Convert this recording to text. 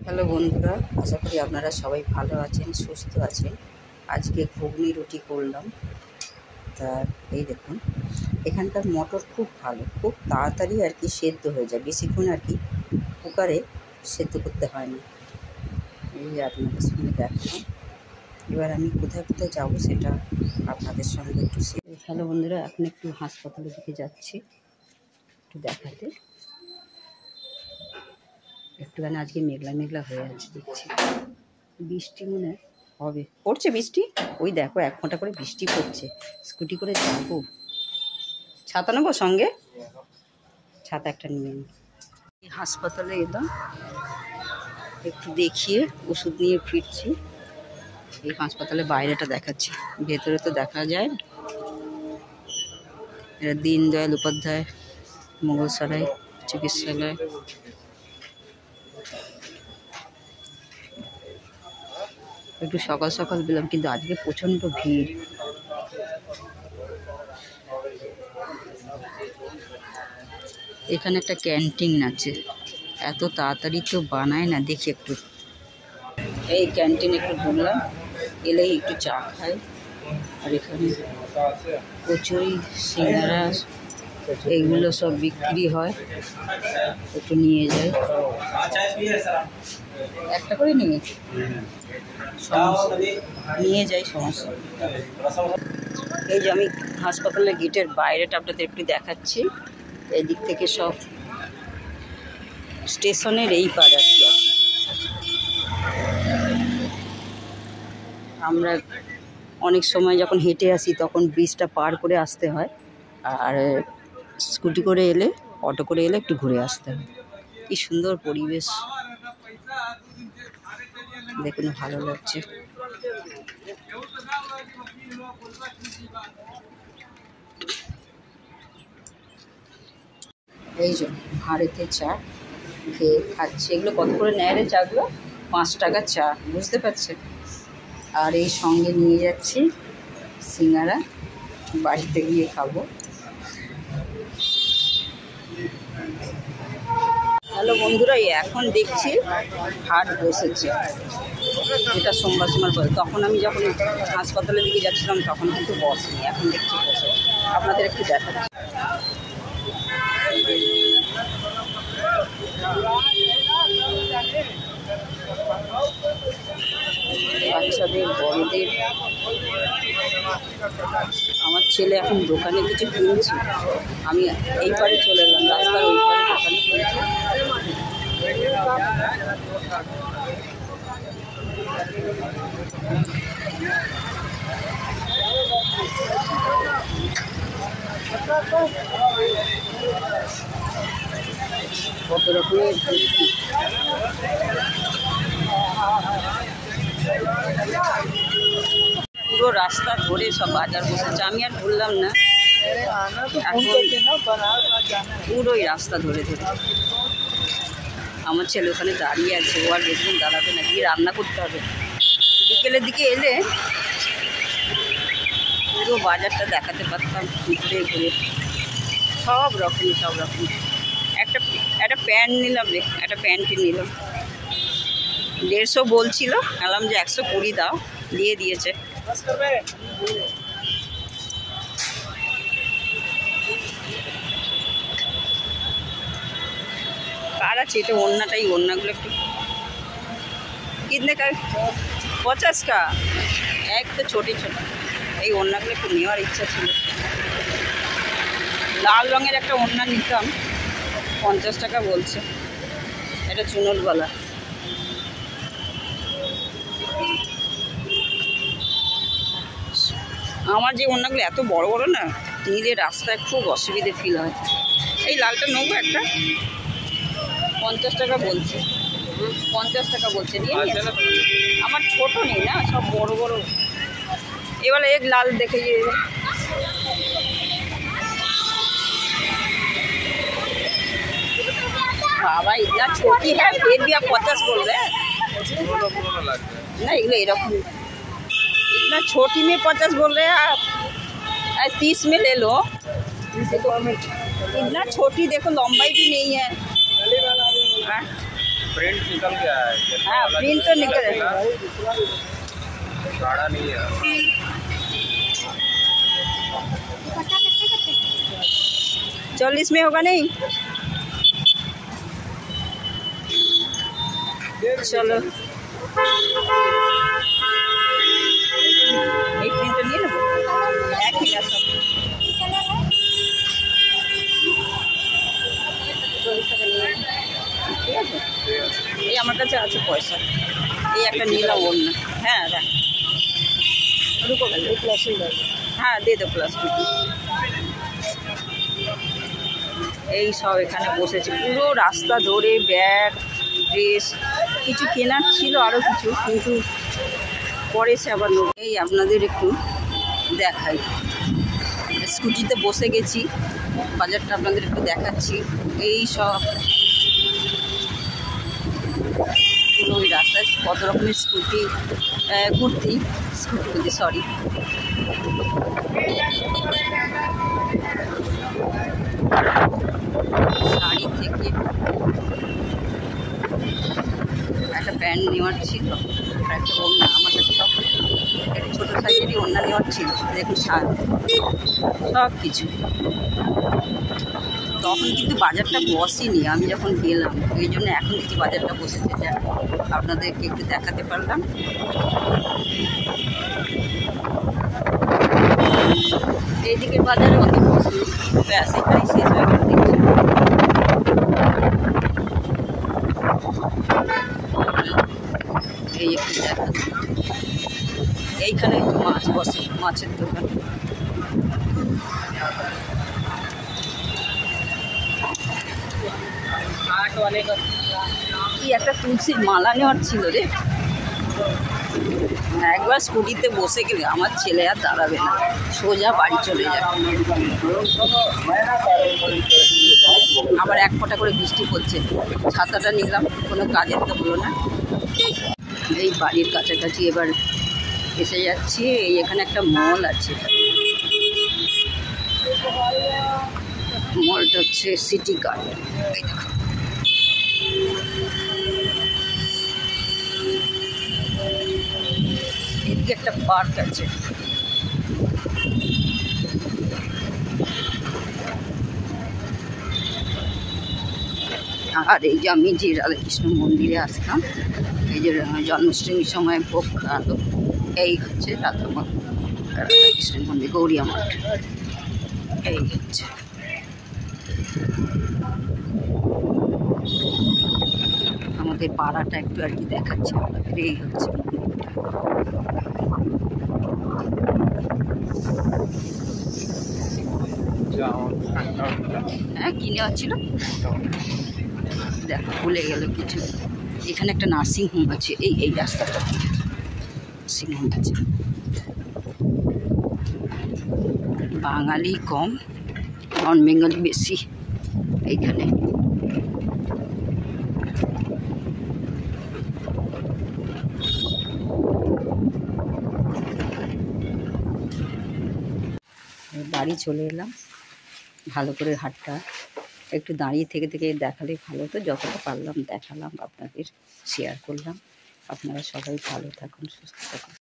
Hello বন্ধুরা, আশা করি আপনারা সবাই ভালো আছেন, সুস্থ আছেন। আজকে ঘুগনি রুটি করলাম। তা এই দেখুন, এখানকার মটর খুব ভালো, খুব তাড়াতাড়ি আর কি সেদ্ধ হয়ে যায়, বেশিক্ষণ আর কি কুকারে সেদ্ধ করতে হয় না। এই আপনাদের সঙ্গে দেখলাম। এবার আমি কোথায় কোথায় যাবো সেটা আপনাদের সঙ্গে একটু হ্যালো বন্ধুরা, এখন একটু হাসপাতালের দিকে যাচ্ছি একটু দেখাতে। একটুখানি আজকে মেঘলা মেঘলা হয়ে আছে, দেখছি বৃষ্টি মনে হবে, পড়ছে বৃষ্টি। ওই দেখো 1 ফোঁটা করে বৃষ্টি পড়ছে। স্কুটি করে যাবো, ছাতা নেবো সঙ্গে, ছাতা একটা নিয়ে নিই। হাসপাতালে এলাম, একটু দেখিয়ে ওষুধ নিয়ে ফিরছি। এই হাসপাতালে বাইরেটা দেখাচ্ছি, ভেতরে তো দেখা যায় না। এটা দীনদয়াল উপাধ্যায় মোগলসরাই চিকিৎসালয়। একটু সকাল সকাল পেলাম, কিন্তু আজকে প্রচণ্ড ভিড়। এখানে একটা ক্যান্টিন আছে, এত তাড়াতাড়ি তো বানায় না। দেখি একটু এই ক্যান্টিনে একটু ঢুকলাম, এলেই একটু চা খাই। আর এখানে কচুরি, সিঙ্গারা এইগুলো সব বিক্রি হয়, একটু নিয়ে যাই। একটা করে নিয়ে যাই সমস্যা। এই যে আমি হাসপাতালের গেটের বাইরেটা আপনাদের একটু দেখাচ্ছি। এই দিক থেকে সব স্টেশনের এই পার আর কি আছে। আমরা অনেক সময় যখন হেঁটে আসি তখন ব্রিজটা পার করে আসতে হয়, আর স্কুটি করে এলে, অটো করে এলে একটু ঘুরে আসতে হয়। কি সুন্দর পরিবেশ দেখুন, ভালো লাগছে। এই যে ভারতে চা খেয়ে খাচ্ছে। এগুলো কত করে নেয় রে চাগুলো? 5 টাকা চা, বুঝতে পারছেন। আর এই সঙ্গে নিয়ে যাচ্ছি সিঙ্গারা, বাড়িতে গিয়ে খাবো। হ্যালো বন্ধুরা, এখন দেখছি হাট বসেছে, যেটা সোমবার বলে। তখন আমি যখন হাসপাতালের দিকে যাচ্ছিলাম তখন কিন্তু বসেনি, এখন দেখছি বসেছে। আপনাদের একটু দেখাচ্ছি। বাচ্চাদের, বড়দের। আমার ছেলে এখন দোকানে কিছু কিনছে, আমি এই পারে চলে এলাম, রাস্তার ওই পারে দোকানে কিনছি। কত রকমের পুরো রাস্তা ধরে সব বাজার বসেছে। আমি আর বললাম না, পুরোই রাস্তা ধরে ধরে। আমার ছেলে ওখানে দাঁড়িয়ে আছে, ও আর বেশিক্ষণ দাঁড়াবে না, গিয়ে রান্না করতে হবে। বিকেলের দিকে এলে পুরো বাজারটা দেখাতে পারতাম ঘুরে ঘুরে। সব রকম। একটা প্যান্ট নিলাম রে, একটা প্যান্টই নিলাম। 150 বলছিল, বললাম যে 120 দাও, দিয়ে দিয়েছে। কার আছে এটা? ওড়নাটাই, ওড়নাগুলো একটু কিনতে 50 টাকা এক, তো ছোটি ছোট। এই ওড়নাগুলো একটু নেওয়ার ইচ্ছা ছিল। লাল রঙের একটা ওড়না নিতাম, 50 টাকা বলছে। এটা চুনলওয়ালা। আমার যে ওড়নাগুলো এত বড় বড় না, নিলে রাস্তায় খুব অসুবিধে ফিল হয়। এই লালটা নেবো একটা, 50 টাকা বলছে। 50 টাকা বলছে, নিয়ে আমার ছোট নেই না, সব বড় বড়। এবার এক লাল দেখে যে बाबा इतना छोटी है फिर भी आप 50 बोल रहे हैं ना। एरकम इतना छोटी में 50 बोल रहे हैं आप, 30 में ले लो। इतना छोटी देखो, लंबाई भी नहीं है। प्रिंट निकल गया है। हाँ प्रिंट तो निकल गाढ़ा नहीं है। 40 में होगा नहीं? चलो एक प्रिंट নিয়ে নেবো, এক হিসাব সব 40 টাকা নিয়ে, ঠিক আছে? এই আমার কাছে আছে পয়সা, এই একটা নিলাম ওর না। হ্যাঁ রাখ, হ্যাঁ দিয়ে দো প্লাস্টিক। এই সব এখানে বসেছে পুরো রাস্তা ধরে, ব্যাগ, ড্রেস, কিছু কেনার ছিল আরও কিছু, কিন্তু পরে সে আবার এই আপনাদের একটু দেখাই। স্কুটিতে বসে গেছি, বাজারটা আপনাদের একটু দেখাচ্ছি। এই সব পুরো ওই রাস্তায় কত রকমের স্কুটি, কুর্তি, সরি শাড়ি থেকে একটা প্যান্ট নেওয়ার ছিল, একটা ওড়না, আমার কাছে সব একটা ছোটো সাইজেরই ওড়না নেওয়ার ছিল। দেখুন সব কিছু। তখন কিন্তু বাজারটা বসেনি আমি যখন গেলাম, এই জন্য এখন দেখছি বাজারটা বসেছে, যা আপনাদেরকে একটু দেখাতে পারলাম। এইদিকের বাজারে অত বসেনি, ব্যাস এখানেই শেষ হয়ে গেল দেখছি। এই একটু দেখা, এইখানে একটু মাছ বসে, মাছের দোকান। কি একটা তুলসীর মালা নেওয়ার ছিল রে। একবার স্কুটিতে বসে গেলে আমার ছেলে আর দাঁড়াবে না, সোজা বাড়ি চলে যাবে। আবার এক ফোঁটা করে বৃষ্টি পড়ছে, ছাতাটা নিলাম, কোনো কাজের তো হলো না। এই বাড়ির কাছাকাছি এবার এসে যাচ্ছি। এই এখানে একটা মল আছে, মলটা হচ্ছে সিটি কার্ড। এই দেখো এদিকে একটা পার্ক আছে। আর এই যে আমি যে রাধাকৃষ্ণ মন্দিরে আসতাম, এই যে জন্মাষ্টমীর সময় ভোগ খাওয়াতো, এই হচ্ছে রাধাকৃষ্ণ মন্দির, গৌরিয়া মঠ। এই হচ্ছে আমাদের পাড়াটা একটু আর কি দেখাচ্ছে আপনাদের। এই হচ্ছে হ্যাঁ কি নেওয়া ছিল দেখো, ভুলে গেল কিছু। এখানে একটা নার্সিংহোম আছে, এই রাস্তাটা নার্সিংহোম আছে। বাঙালি কম, নন বেঙ্গলি বেশি এইখানে। বাড়ি চলে এলাম, ভালো করে হাটটা একটু দাঁড়িয়ে থেকে থেকে দেখালে ভালো হতো, যতটা পারলাম দেখালাম, আপনাদের শেয়ার করলাম। আপনারা সবাই ভালো থাকুন, সুস্থ থাকুন।